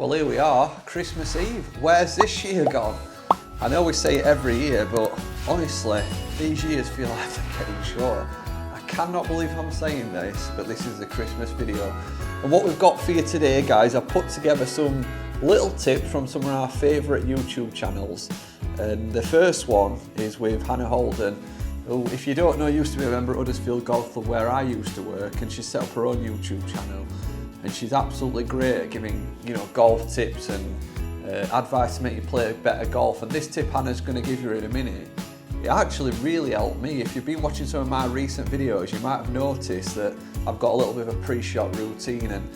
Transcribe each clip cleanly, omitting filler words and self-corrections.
Well, here we are, Christmas Eve. Where's this year gone? I know we say it every year, but honestly, these years feel like they're getting shorter. I cannot believe I'm saying this, but this is the Christmas video. And what we've got for you today, guys, I've put together some little tips from some of our favourite YouTube channels. And the first one is with Hannah Holden, who, if you don't know, used to be a member at Huddersfield Golf Club where I used to work, and she set up her own YouTube channel. And she's absolutely great at giving, golf tips and advice to make you play better golf. And this tip Hannah's going to give you in a minute, it actually really helped me. If you've been watching some of my recent videos, you might have noticed that I've got a little bit of a pre-shot routine, and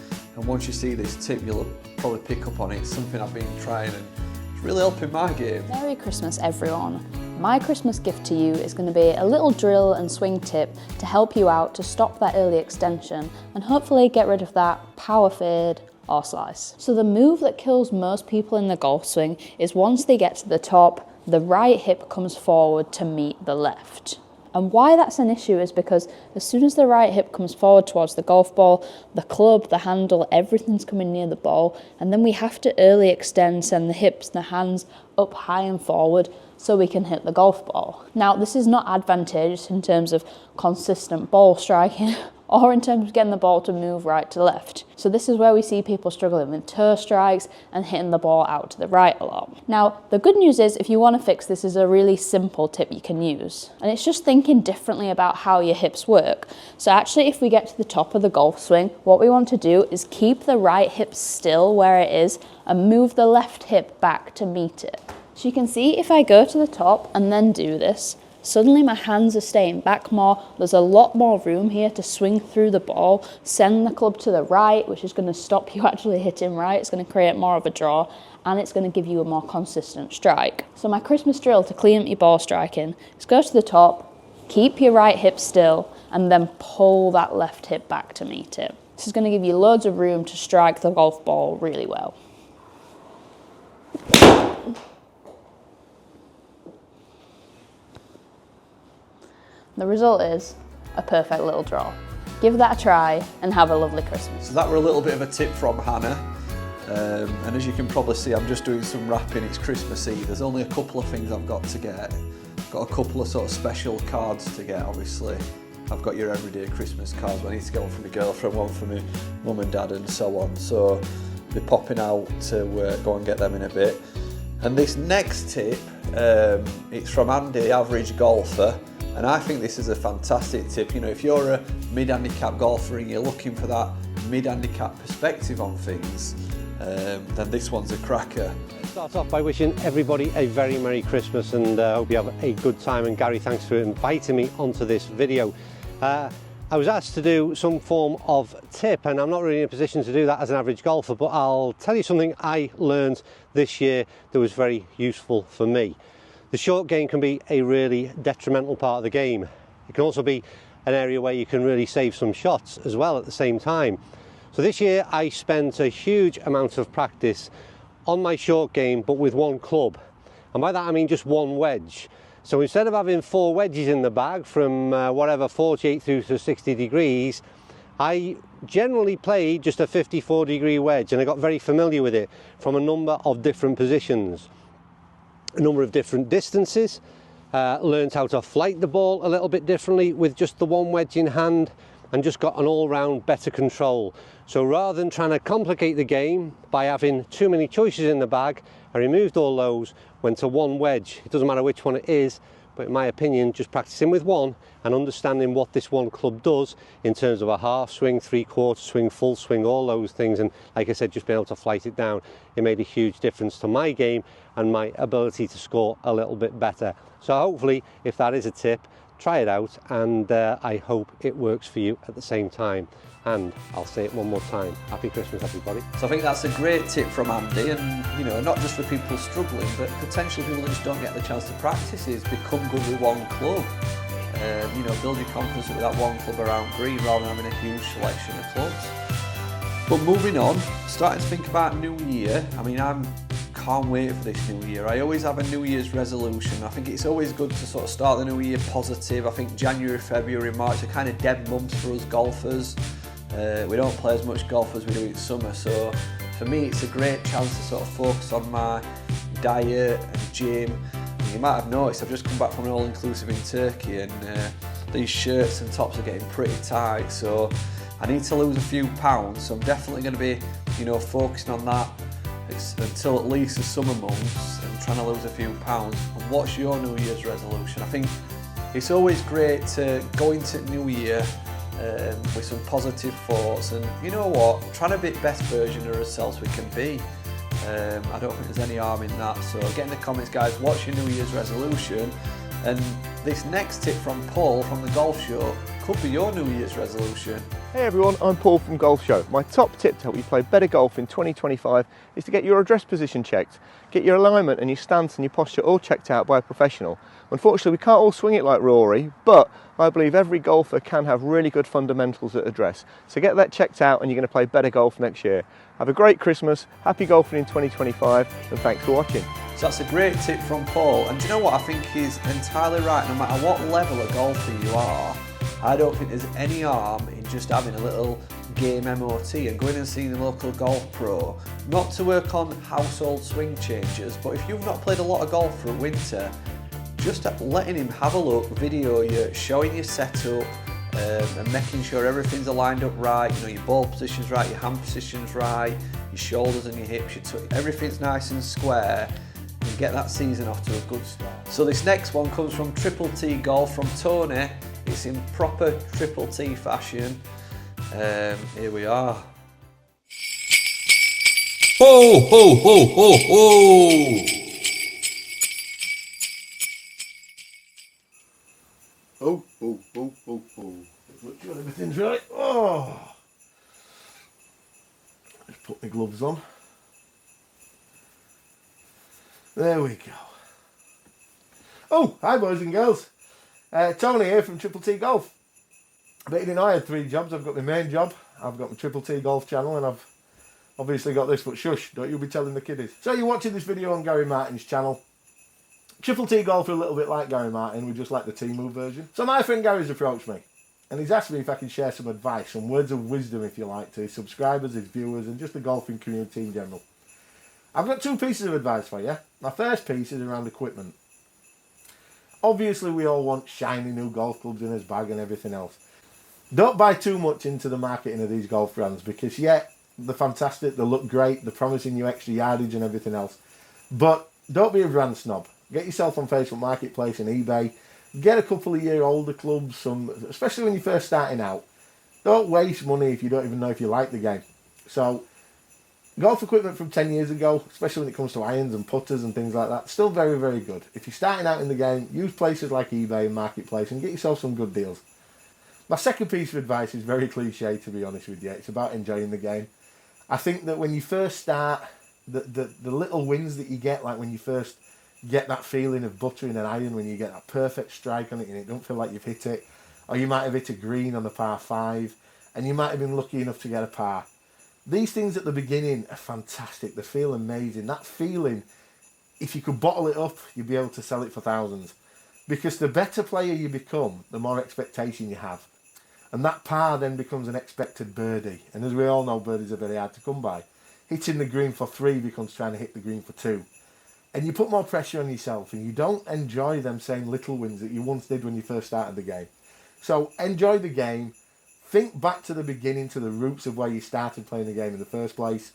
once you see this tip, you'll probably pick up on it. It's something I've been trying, and it's really helping my game. Merry Christmas, everyone. My Christmas gift to you is going to be a little drill and swing tip to help you out to stop that early extension and hopefully get rid of that power fade or slice. So the move that kills most people in the golf swing is once they get to the top, the right hip comes forward to meet the left. And why that's an issue is because as soon as the right hip comes forward towards the golf ball, the club, the handle, everything's coming near the ball, and then we have to early extend, send the hips and the hands up high and forward so we can hit the golf ball. Now, this is not advantageous in terms of consistent ball striking or in terms of getting the ball to move right to left. So this is where we see people struggling with toe strikes and hitting the ball out to the right a lot. Now, the good news is if you want to fix this, is a really simple tip you can use. And it's just thinking differently about how your hips work. So actually, if we get to the top of the golf swing, what we want to do is keep the right hip still where it is and move the left hip back to meet it. So you can see if I go to the top and then do this, suddenly my hands are staying back more. There's a lot more room here to swing through the ball, send the club to the right, which is going to stop you actually hitting right. It's going to create more of a draw, and it's going to give you a more consistent strike. So my Christmas drill to clean up your ball striking is go to the top, keep your right hip still, and then pull that left hip back to meet it. This is going to give you loads of room to strike the golf ball really well. The result is a perfect little draw. Give that a try and have a lovely Christmas. So that were a little bit of a tip from Hannah. And as you can probably see, I'm just doing some wrapping. It's Christmas Eve. There's only a couple of things I've got to get. I've got a couple of sort of special cards to get, obviously. I've got your everyday Christmas cards, but I need to get one for my girlfriend, one for my mum and dad and so on. So I'll be popping out to go and get them in a bit. And this next tip, it's from Andy, average golfer. And I think this is a fantastic tip. If you're a mid-handicap golfer and you're looking for that mid-handicap perspective on things, then this one's a cracker. Start off by wishing everybody a very Merry Christmas, and hope you have a good time. And Gary, thanks for inviting me onto this video. I was asked to do some form of tip, and I'm not really in a position to do that as an average golfer, but I'll tell you something I learned this year that was very useful for me. The short game can be a really detrimental part of the game. It can also be an area where you can really save some shots as well at the same time. So this year I spent a huge amount of practice on my short game, but with one club. And by that I mean just one wedge. So instead of having 4 wedges in the bag from 48 through to 60 degrees, I generally played just a 54-degree wedge, and I got very familiar with it from a number of different positions. A number of different distances, learned how to flight the ball a little bit differently with just the one wedge in hand, and just got an all-round better control. So rather than trying to complicate the game by having too many choices in the bag, I removed all those, went to one wedge. It doesn't matter which one it is, but in my opinion, just practicing with one and understanding what this one club does in terms of a half swing, 3/4 swing, full swing, all those things, and like I said, just being able to flight it down, it made a huge difference to my game and my ability to score a little bit better. So hopefully, if that is a tip, try it out, and I hope it works for you at the same time. And I'll say it one more time, Happy Christmas everybody. So I think that's a great tip from Andy, and not just for people struggling, but potentially people that just don't get the chance to practice, is become good with one club. Build your confidence with that one club around green rather than having a huge selection of clubs. But moving on, starting to think about New Year. I can't wait for this new year. I always have a New Year's resolution. I think it's always good to sort of start the new year positive. I think January, February, March are kind of dead months for us golfers. We don't play as much golf as we do in summer, so for me it's a great chance to sort of focus on my diet and gym. And you might have noticed I've just come back from an all-inclusive in Turkey, and these shirts and tops are getting pretty tight, so I need to lose a few pounds, so I'm definitely going to be, you know, focusing on that until at least the summer months and trying to lose a few pounds. And what's your New Year's resolution? I think it's always great to go into New Year with some positive thoughts, and you know what, trying to be the best version of ourselves we can be. I don't think there's any harm in that, so get in the comments guys, what's your New Year's resolution? And this next tip from Paul from the Golf Show could be your New Year's resolution. Hey everyone, I'm Paul from Golf Show. My top tip to help you play better golf in 2025 is to get your address position checked. Get your alignment and your stance and your posture all checked out by a professional. Unfortunately, we can't all swing it like Rory, but I believe every golfer can have really good fundamentals at address. So get that checked out and you're going to play better golf next year. Have a great Christmas, happy golfing in 2025, and thanks for watching. So that's a great tip from Paul, and do you know what, I think he's entirely right. No matter what level of golfer you are, I don't think there's any harm in just having a little game MOT and going and seeing the local golf pro, not to work on household swing changes, but if you've not played a lot of golf for a winter, just letting him have a look, video you, showing your setup, and making sure everything's aligned up right, you know, your ball position's right, your hand position's right, your shoulders and your hips, everything's nice and square, and get that season off to a good start. So this next one comes from Triple T Golf from Tony. It's in proper Triple T fashion. Here we are. Ho, ho, ho, ho, ho! Oh. Look sure everything's right. Oh. Just put my gloves on. There we go. Oh, hi boys and girls. Tony here from Triple T Golf. I bet you didn't know I had 3 jobs. I've got my main job, I've got my Triple T Golf channel, and I've obviously got this, but shush, don't you be telling the kiddies. So you're watching this video on Gary Martin's channel. Triple T Golf are a little bit like Gary Martin, we just like the T-Move version. So my friend Gary's approached me, and he's asked me if I can share some advice, some words of wisdom if you like, to his subscribers, his viewers, and just the golfing community in general. I've got 2 pieces of advice for you. My first piece is around equipment. Obviously we all want shiny new golf clubs in his bag and everything else. Don't buy too much into the marketing of these golf brands, because yeah, they're fantastic, they look great, they're promising you extra yardage and everything else. But don't be a brand snob. Get yourself on Facebook Marketplace and eBay. Get a couple of year older clubs, especially when you're first starting out. Don't waste money if you don't even know if you like the game. So golf equipment from 10 years ago, especially when it comes to irons and putters and things like that, still very, very good. If you're starting out in the game, use places like eBay and Marketplace and get yourself some good deals. My second piece of advice is very cliche, to be honest with you. It's about enjoying the game. I think that when you first start, the little wins that you get, like when you first get that feeling of buttering an iron, when you get that perfect strike on it and it don't feel like you've hit it, or you might have hit a green on a par 5 and you might have been lucky enough to get a par. These things at the beginning are fantastic. They feel amazing. That feeling, if you could bottle it up, you'd be able to sell it for thousands. Because the better player you become, the more expectation you have. And that par then becomes an expected birdie. And as we all know, birdies are very hard to come by. Hitting the green for 3 becomes trying to hit the green for 2. And you put more pressure on yourself, and you don't enjoy them same little wins that you once did when you first started the game. So enjoy the game. Think back to the beginning, to the roots of where you started playing the game in the first place.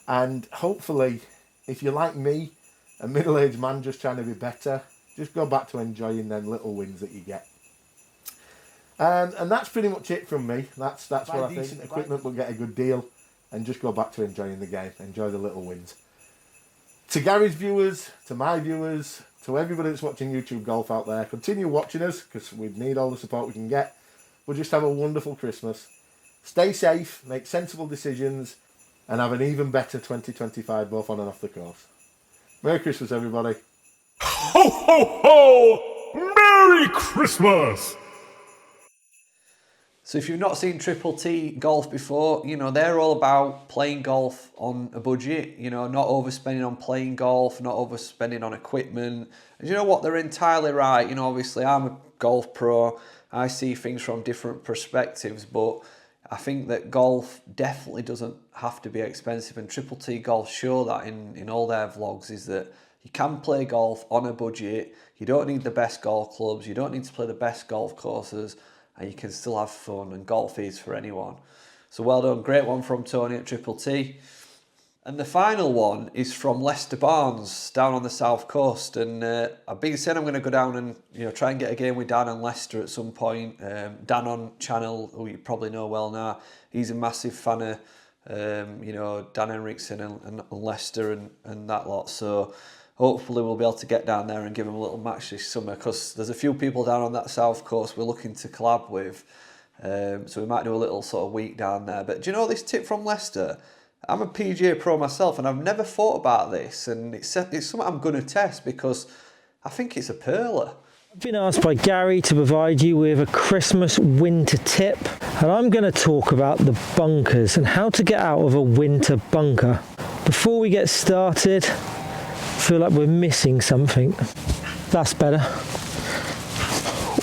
And hopefully, if you're like me, a middle-aged man just trying to be better, just go back to enjoying them little wins that you get. And that's pretty much it from me. That's what I think. Equipment will get a good deal, and just go back to enjoying the game. Enjoy the little wins. To Gary's viewers, to my viewers, to everybody that's watching YouTube Golf out there, continue watching us, because we need all the support we can get. We'll just have a wonderful Christmas. Stay safe, make sensible decisions, and have an even better 2025 both on and off the course. Merry Christmas, everybody. Ho, ho, ho! Merry Christmas! So if you've not seen Triple T Golf before, you know, they're all about playing golf on a budget, you know, not overspending on playing golf, not overspending on equipment. And you know what, they're entirely right. You know, obviously I'm a golf pro, I see things from different perspectives, but I think that golf definitely doesn't have to be expensive, and Triple T Golf show that in all their vlogs, is that you can play golf on a budget. You don't need the best golf clubs, you don't need to play the best golf courses, and you can still have fun, and golf is for anyone. So well done, great one from Tony at Triple T. And the final one is from Lester Barnes down on the south coast, and I've been saying I'm going to go down and try and get a game with Dan and Lester at some point. Dan on channel, who you probably know well now, he's a massive fan of Dan Henriksen and Lester and that lot. So hopefully we'll be able to get down there and give him a little match this summer, because there's a few people down on that south coast we're looking to collab with. So we might do a little sort of week down there. But do you know this tip from Lester? I'm a PGA pro myself, and I've never thought about this, and it's something I'm going to test because I think it's a perler. I've been asked by Gary to provide you with a Christmas winter tip, and I'm going to talk about the bunkers and how to get out of a winter bunker. Before we get started, I feel like we're missing something. That's better.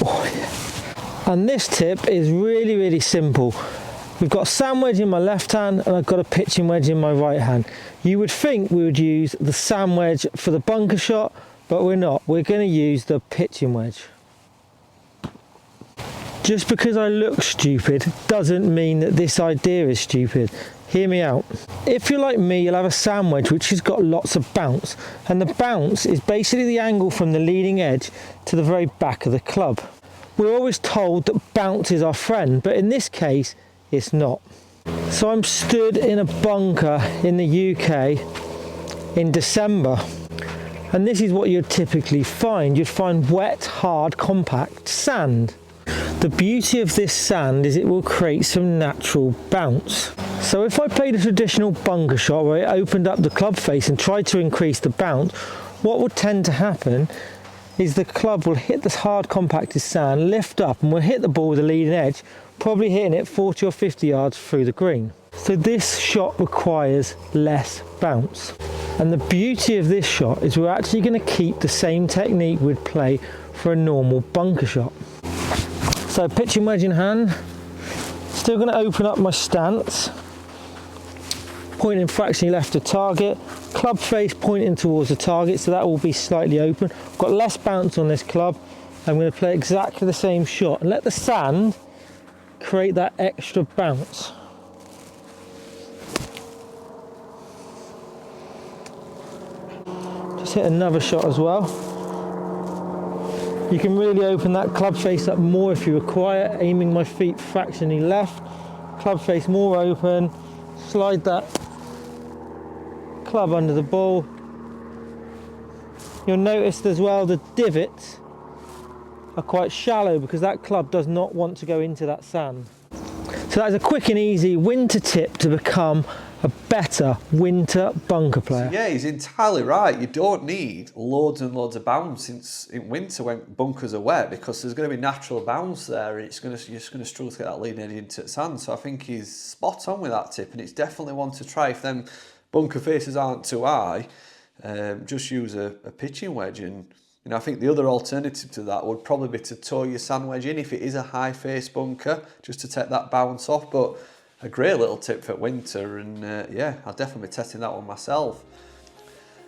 Oh, yeah. And this tip is really, really simple. We've got a sand wedge in my left hand and I've got a pitching wedge in my right hand. You would think we would use the sand wedge for the bunker shot, but we're not. We're going to use the pitching wedge. Just because I look stupid doesn't mean that this idea is stupid. Hear me out. If you're like me, you'll have a sand wedge which has got lots of bounce, and the bounce is basically the angle from the leading edge to the very back of the club. We're always told that bounce is our friend, but in this case, it's not. So I'm stood in a bunker in the UK in December, and this is what you'd typically find. You'd find wet, hard, compact sand. The beauty of this sand is it will create some natural bounce. So if I played a traditional bunker shot where I opened up the club face and tried to increase the bounce, what would tend to happen is the club will hit this hard compacted sand, lift up, and will hit the ball with the leading edge, probably hitting it 40 or 50 yards through the green. So this shot requires less bounce. And the beauty of this shot is we're actually going to keep the same technique we'd play for a normal bunker shot. So pitching wedge in hand, still going to open up my stance, pointing fractionally left of target, club face pointing towards the target, so that will be slightly open. I've got less bounce on this club. I'm going to play exactly the same shot and let the sand create that extra bounce. Just hit another shot as well. You can really open that club face up more if you require, aiming my feet fractionally left, club face more open, slide that club under the ball. You'll notice as well the divots are quite shallow because that club does not want to go into that sand. So that's a quick and easy winter tip to become a better winter bunker player. Yeah, he's entirely right. You don't need loads and loads of bounce in winter when bunkers are wet, because there's going to be natural bounce there. You're just going to struggle to get that leading edge into the sand. So I think he's spot on with that tip, and it's definitely one to try. If them bunker faces aren't too high, just use a pitching wedge. And I think the other alternative to that would probably be to tow your sand wedge in if it is a high face bunker, just to take that bounce off. But a great little tip for winter, and yeah, I'll definitely be testing that one myself.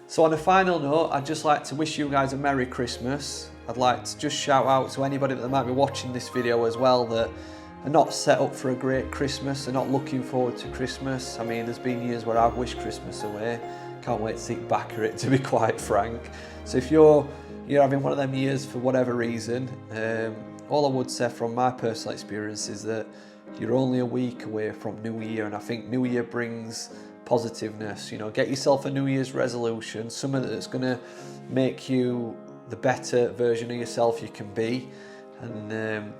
So on a final note, I'd just like to wish you guys a Merry Christmas. I'd like to just shout out to anybody that might be watching this video as well that are not set up for a great Christmas, are not looking forward to Christmas. I mean, there's been years where I've wished Christmas away. Can't wait to see back at it, to be quite frank. So if you're having one of them years for whatever reason, all I would say from my personal experience is that you're only a week away from New Year, and I think New Year brings positiveness. Get yourself a New Year's resolution, something that's going to make you the better version of yourself you can be, and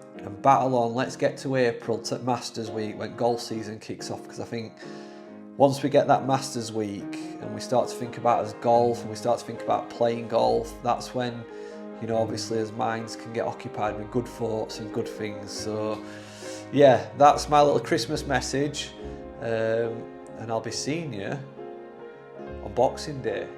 battle on. Let's get to April, to Masters Week, when golf season kicks off, because I think once we get that Masters Week and we start to think about as golf and we start to think about playing golf, that's when, obviously as minds can get occupied with good thoughts and good things. So yeah, that's my little Christmas message, and I'll be seeing you on Boxing Day.